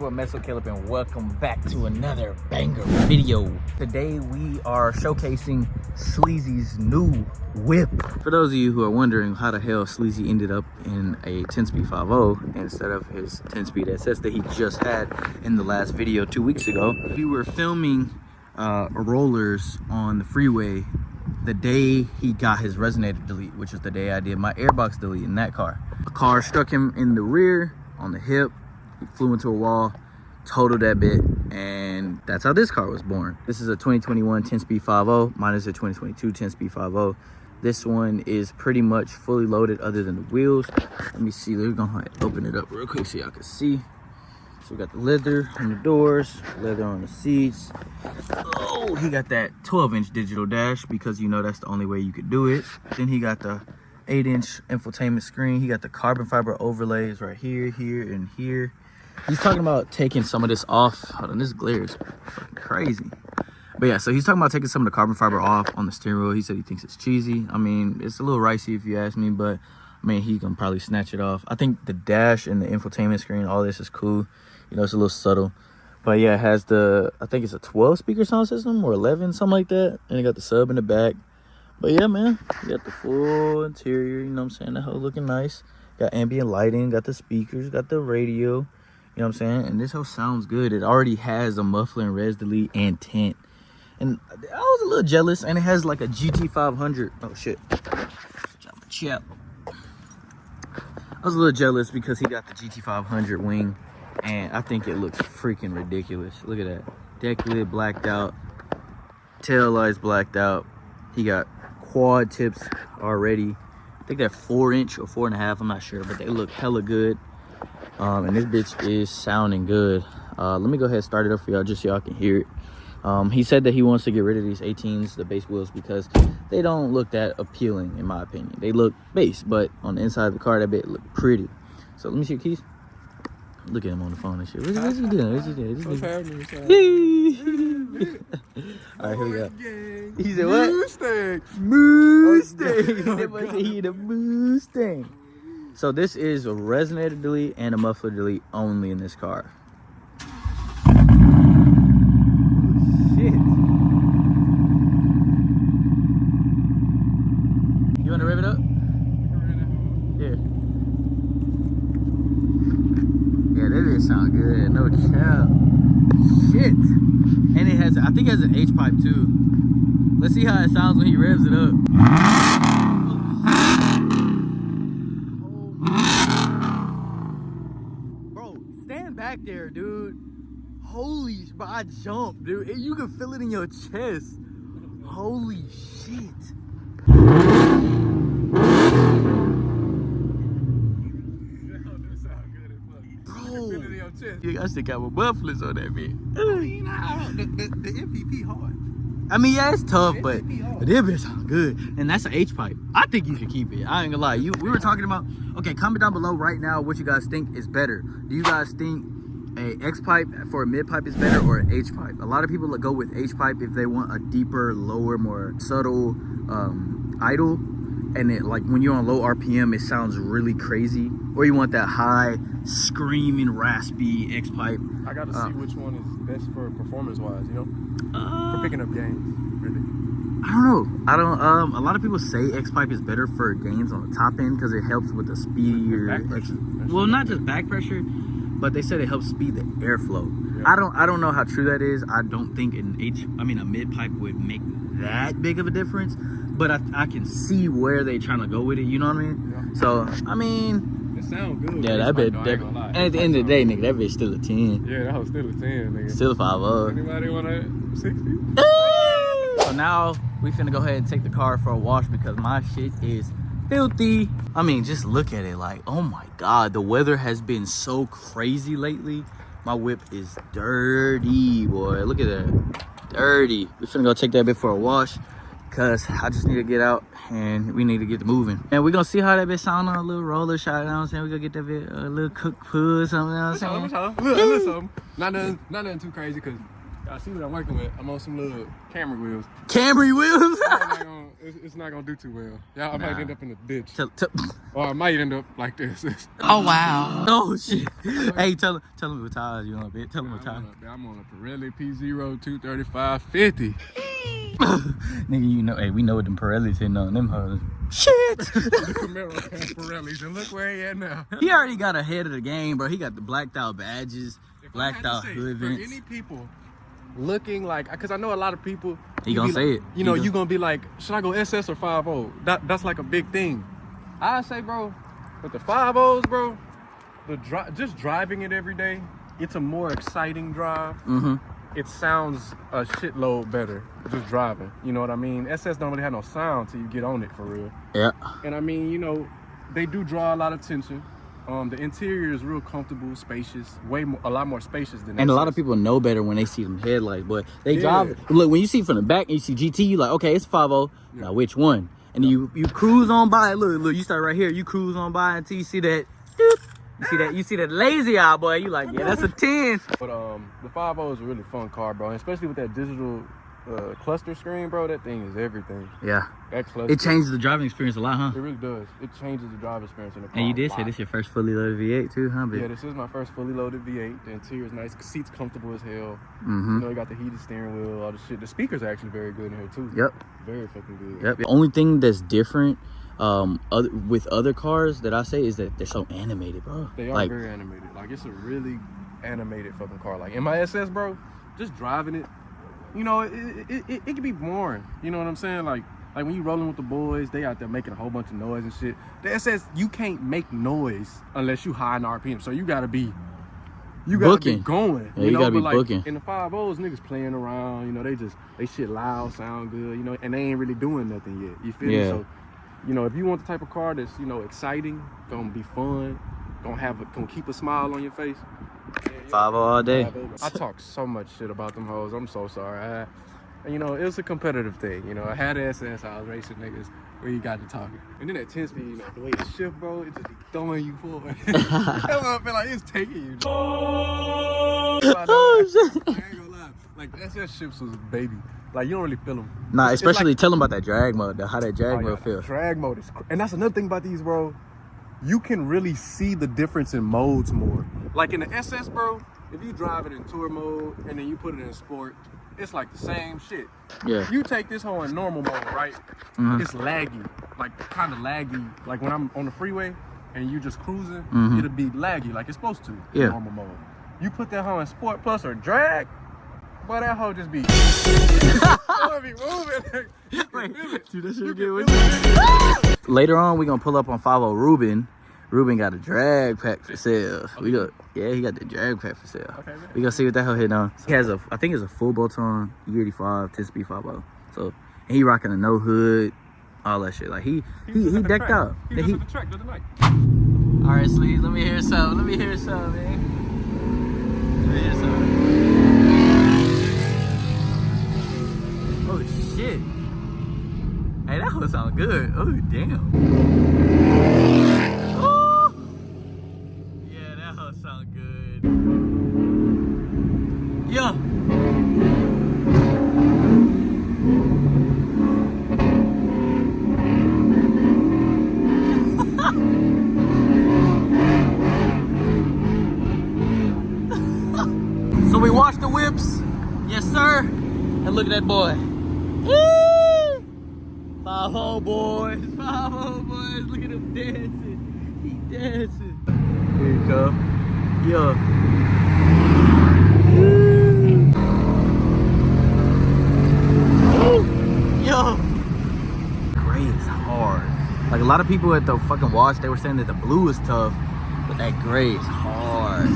boy Mezzocaleb and welcome back to another banger video. Today we are showcasing Sleazy's new whip. For those of you who are wondering how the hell Sleazy ended up in a 10-speed 5.0 instead of his 10-speed SS that he just had in the last video 2 weeks ago, we were filming rollers on the freeway the day he got his resonator delete, which is the day I did my airbox delete in that car. A car struck him in the rear on the hip. He flew into a wall, totaled that bit, and that's how this car was born. This is a 2021 10-speed 5.0. Mine is a 2022 10-speed 5.0. This one is pretty much fully loaded other than the wheels. Let me see, we're gonna open it up real quick so y'all can see. So we got the leather on the doors, leather on the seats. Oh, he got that 12-inch digital dash because you know that's the only way you could do it. Then he got the 8-inch infotainment screen. He got the carbon fiber overlays right here, here, and here. He's talking about taking some of this off. Hold on, this glare is fucking crazy. But yeah, so he's talking about taking some of the carbon fiber off on the steering wheel. He said he thinks it's cheesy. I mean, it's a little ricey if you ask me, but I mean, he can probably snatch it off. I think the dash and the infotainment screen, all this is cool. You know, it's a little subtle. But yeah, it has the, I think it's a 12 speaker sound system or 11, something like that. And it got the sub in the back. But yeah, man, you got the full interior, you know what I'm saying? That whole looking nice. Got ambient lighting, got the speakers, got the radio. You know what I'm saying? And this whole sounds good. It already has a muffler and res delete and tint. And I was a little jealous. And it has like a GT500. Oh, shit. Chip. I was a little jealous because he got the GT500 wing. And I think it looks freaking ridiculous. Look at that. Deck lid blacked out. Tail lights blacked out. He got quad tips already. I think they're 4-inch or 4.5. I'm not sure. But they look hella good. And this bitch is sounding good. Let me go ahead and start it up for y'all just so y'all can hear it. He said that he wants to get rid of these 18s, the base wheels, because they don't look that appealing in my opinion. They look base, but on the inside of the car, that bit look pretty. So let me see your keys. Look at him on the phone and shit. What's he doing? What's he doing? What's happening? All right, here we go. He said what? Mustang. Mustang. They must say he the Mustang. So this is a resonator delete and a muffler delete only in this car. Shit. You want to rev it up? Here. Yeah, that did sound good. No cap. Shit. And it has, I think it has an H pipe too. Let's see how it sounds when he revs it up. Back there, dude. Holy, bro, I jumped, dude. You can feel it in your chest. Holy shit. Bro, you got to got my mufflers on that bit. The MVP hard. I mean, yeah, it's tough, but this bitch sounds good. And that's an H pipe. I think you should keep it. I ain't gonna lie. We were talking about, okay, comment down below right now what you guys think is better. Do you guys think a X pipe for a mid pipe is better or an H pipe? A lot of people go with H pipe if they want a deeper, lower, more subtle idle. And it, like when you're on low RPM, it sounds really crazy. Or you want that high, screaming, raspy X pipe. I gotta see which one is best for performance-wise, you know? For picking up gains, really. I don't know. A lot of people say X pipe is better for gains on the top end because it helps with the speedier. Well, not just back pressure, but they said it helps speed the airflow. Yeah. I don't know how true that is. I don't think a mid pipe would make that big of a difference. But I can see where they trying to go with it, you know what I mean? Yeah. So, I mean... It sound good. Yeah, that bitch... And at the end of the day, nigga, that bitch still a 10. Yeah, that was still a 10, nigga. Still a 5.0. Anybody want a 60? So now, we finna go ahead and take the car for a wash because my shit is filthy. I mean, just look at it like, oh my God. The weather has been so crazy lately. My whip is dirty, boy. Look at that. Dirty. We finna go take that bit for a wash. Cause I just need to get out and we need to get moving. And we're gonna see how that bitch sound on a little roller shot, you know what I'm saying? We're gonna get that bit a little cook food or something, you know what I'm saying? A little something. Not nothing too crazy, cause I see what I'm working with. I'm on some little Camry wheels. Camry wheels? It's not gonna do too well. Yeah, I might end up in the ditch. Or I might end up like this. Oh, wow. Oh, shit. Hey, tell him what tires you on, bitch. Tell him what tires. I'm on a Pirelli P0 235/50. Nigga, you know, hey, we know what them Pirellis hitting on them hoes. Shit! The Camaro has Pirellis, and look where he at now. He already got ahead of the game, bro. He got the blacked out badges, blacked out hood for vents. any people looking like, because I know a lot of people. He gonna say it. You know, you gonna be like, should I go SS or 5.0? That's like a big thing. I say, bro, with the 5.0s, bro, just driving it every day, it's a more exciting drive. Mm-hmm. It sounds a shitload better just driving. You know what I mean? SS don't really have no sound till you get on it for real. Yeah. And I mean, you know, they do draw a lot of attention. The interior is real comfortable, spacious, a lot more spacious than. And SS. a lot of people know better when they see them headlights, but they drive. Look, when you see from the back and you see GT, you like, okay, it's 5.0. Yeah. Now which one? And then you cruise on by. Look, you start right here. You cruise on by until you see that. You see that lazy eye, boy. You like, yeah, that's a 10. But the 5.0 is a really fun car, bro. And especially with that digital cluster screen, bro. That thing is everything. Yeah. That cluster. It changes the driving experience a lot, huh? It really does. It changes the driving experience in the car. And you did say this is your first fully loaded V8 too, huh, bitch? Yeah, this is my first fully loaded V8. The interior is nice. Seats comfortable as hell. Mm-hmm. You know, you got the heated steering wheel, all the shit. The speakers are actually very good in here too. Yep. Very fucking good. Yep. The only thing that's different with other cars that I say is that they're so animated, bro. They are very animated. Like, it's a really animated fucking car. Like in my SS, bro, just driving it, you know, it can be boring. You know what I'm saying? Like when you rolling with the boys, they out there making a whole bunch of noise and shit. The SS, you can't make noise unless you high in RPM. So you gotta be going. Yeah, you gotta be booking. In the 5.0s, niggas playing around, you know, they shit loud, sound good, you know, and they ain't really doing nothing yet. You feel me? So, you know, if you want the type of car that's, you know, exciting, gonna be fun, gonna keep a smile on your face. 5.0 all day. I talk so much shit about them hoes. I'm so sorry. You know, it was a competitive thing. You know, I had an SS, I was racing niggas where you got to talking. And then at 10 speed, you know, the way it shift, bro, it just be throwing you forward. That's what I feel like it's taking you. Oh, shit. I ain't gonna lie. Like, SS shifts was a baby. Like, you don't really feel them. Nah, especially like, tell them about that drag mode, how that drag mode feels. Drag mode is and that's another thing about these, bro. You can really see the difference in modes more. Like in the SS, bro, if you drive it in tour mode and then you put it in sport, it's like the same shit. Yeah. You take this whole in normal mode, right? Mm-hmm. It's laggy, like kind of laggy. Like when I'm on the freeway and you just cruising, mm-hmm. it'll be laggy like it's supposed to in normal mode. You put that hoe in sport plus or drag, boy, that hoe just be. Be moving. Wait, dude, that shit get with you. Later on, we gonna pull up on 5.0 Ruben. Ruben got a drag pack for sale. He got the drag pack for sale. Okay, we gonna see what that hell hitting on. He has I think it's a full bolt-on E85 10-speed 5.0. So, and he rocking a no hood, all that shit. Like he decked out. He was at the track the other night. All right, Sleeves, let me hear some. Let me hear some, man. Let me hear some. Oh shit! Hey, that one sound good. Oh damn! Oh, yeah, that one sound good. Yeah. So we washed the whips, yes sir. And look at that boy. 5.0 boys, 5.0 boys, look at him dancing. He dancing. Here you go. Yo. Yo. Gray is hard. Like a lot of people at the fucking wash, they were saying that the blue is tough, but that gray is hard.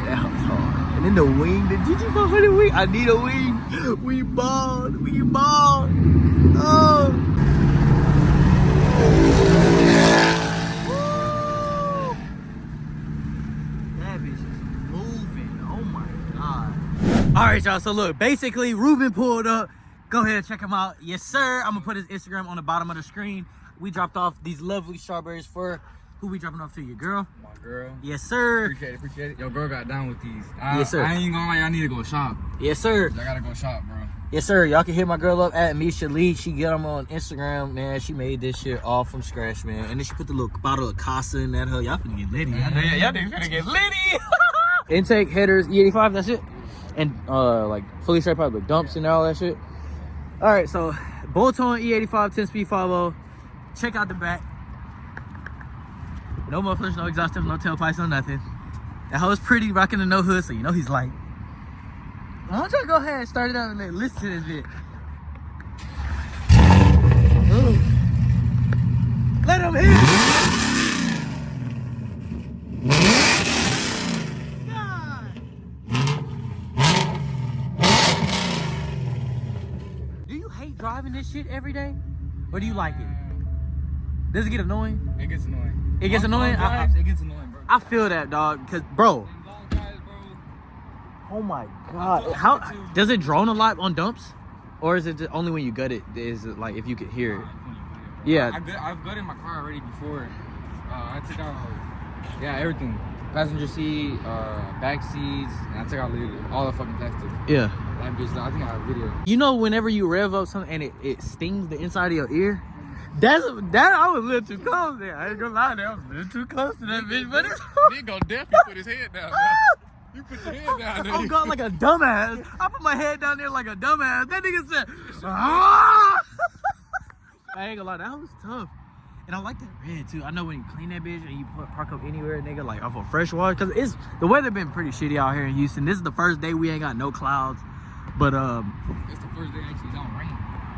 That was hard. And then the wing, the GG500 wing. I need a wing. We balled. We balled. Oh. Woo. That bitch is moving. Oh my God. All right, y'all. So look, basically, Ruben pulled up. Go ahead and check him out. Yes, sir. I'm gonna put his Instagram on the bottom of the screen. We dropped off these lovely strawberries for Who we dropping off to? Your girl? My girl. Yes, sir. Appreciate it. Your girl got down with these. Yes, sir. I ain't gonna lie, I need to go shop. Yes, sir. I gotta go shop, bro. Yes, sir. Y'all can hit my girl up at Misha Lee. She get them on Instagram, man. She made this shit all from scratch, man. And then she put the little bottle of Casa in that hoe. Y'all finna get litty. Y'all niggas finna get litty. Intake, headers, E85, that's it. And like fully straight pipe with dumps and all that shit. All right, so bolt-on E85 10-speed 5.0. Check out the back. No mufflers, no exhaust tips, no tailpipes, no nothing. That hoe is pretty, rocking the no hood, so you know he's light. Why don't y'all go ahead and start it up and listen to this bit. Ooh. Let him hit. God. Do you hate driving this shit every day? Or do you like it? Does it get annoying? It gets annoying. It gets annoying? It gets annoying, bro. I feel that, dog, because, bro. Long drives, bro. Oh my God. How does it drone a lot on dumps? Or is it just only when you gut it? Is it like if you could hear it? Yeah. I've gutted my car already before. I took out, everything. Passenger seat, back seats, and I took out all the fucking plastic. Yeah. I think I have a video. You know, whenever you rev up something and it stings the inside of your ear, that I was a little too close there. I ain't gonna lie, I was a little too close to that bitch, but it's He gonna definitely put his head down there. You put your head down there. I'm going like a dumbass. I put my head down there like a dumbass. That nigga said, ah! I ain't gonna lie, that was tough. And I like that red too. I know when you clean that bitch and you park up anywhere, nigga, like off a fresh water, cause the weather been pretty shitty out here in Houston. This is the first day we ain't got no clouds, but It's the first day actually don't rain.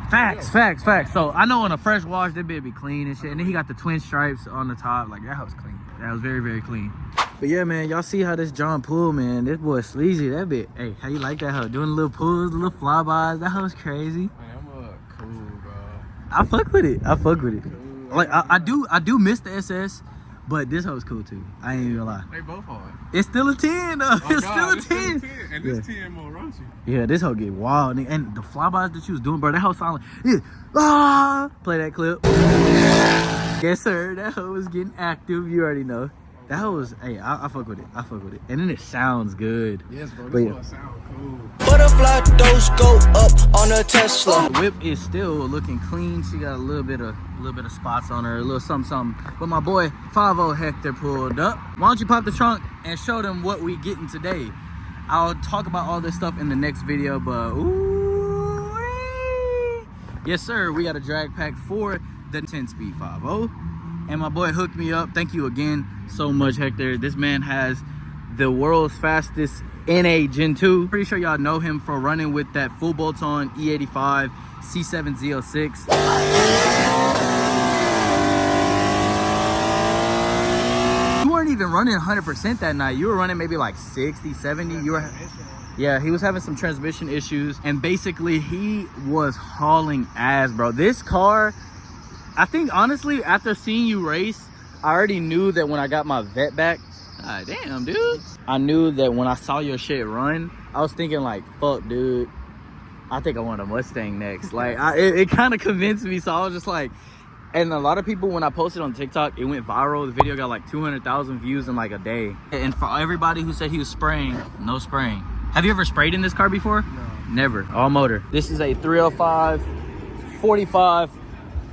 Facts. So I know on a fresh wash, that bitch be clean and shit. And then he got the twin stripes on the top. Like, that house clean. That was very, very clean. But yeah, man, y'all see how this John pull, man. This boy sleazy, that bit. Hey, how you like that hoe? Doing little pulls, little flybys. That hoe's crazy. Man, I'm cool, bro. I fuck with it. Cool. Like, I do miss the SS, but this hoe's cool too. I ain't even gonna lie. They both hard. It's still a 10 though. Oh, It's God, still a 10. And this 10 more raunchy. Yeah, this hoe get wild. And the flybys that you was doing, bro, that hoe sound like, yeah, ah! Play that clip. Yes, sir. That hoe was getting active. You already know. That hoe was, hey, I fuck with it. And then it sounds good. Yes, bro. But This yeah. one sound cool. Butterfly doors go up on a Tesla. The whip is still looking clean. She got a little bit of spots on her, a little something. But my boy 50 Hector pulled up. Why don't you pop the trunk and show them what we getting today? I'll talk about all this stuff in the next video, but ooh, yes sir, we got a drag pack for the 10-speed 50. And my boy hooked me up. Thank you again so much, Hector. This man has the world's fastest NA Gen 2. Pretty sure y'all know him for running with that full bolt-on E85 C7 Z06. You weren't even running 100% that night. You were running maybe like 60, 70. Yeah, he was having some transmission issues. And basically, he was hauling ass, bro. This car, I think, honestly, after seeing you race, I already knew that when I got my vet back, damn, dude. I knew that when I saw your shit run, I was thinking like, fuck, dude, I think I want a Mustang next. Like, it kind of convinced me, so I was just like, and a lot of people, when I posted on TikTok, it went viral. The video got like 200,000 views in like a day. And for everybody who said he was spraying, no spraying. Have you ever sprayed in this car before? No. Never. All motor. This is a 305 45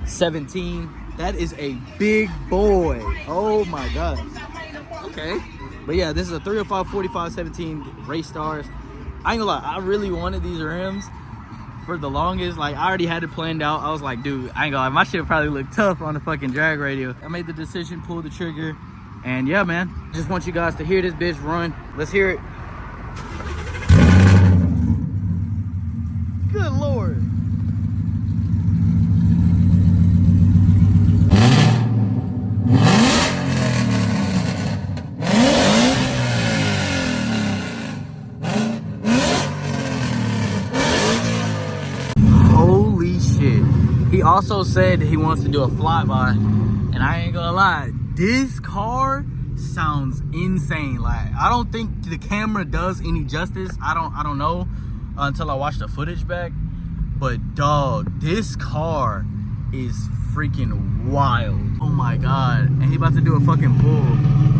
17. That is a big boy. Oh my God. Okay. But yeah, this is a 305 45 17 race stars. I ain't gonna lie, I really wanted these rims for the longest. Like, I already had it planned out. I was like, dude, I ain't gonna lie, my shit probably look tough on the fucking drag radio. I made the decision, pulled the trigger, and yeah, man, just want you guys to hear this bitch run. Let's hear it. Good Lord. Holy shit. He also said he wants to do a flyby, and I ain't gonna lie, this car sounds insane. Like, I don't think the camera does any justice. I don't know until I watch the footage back. But dog, this car is freaking wild. Oh my God. And he about to do a fucking pull.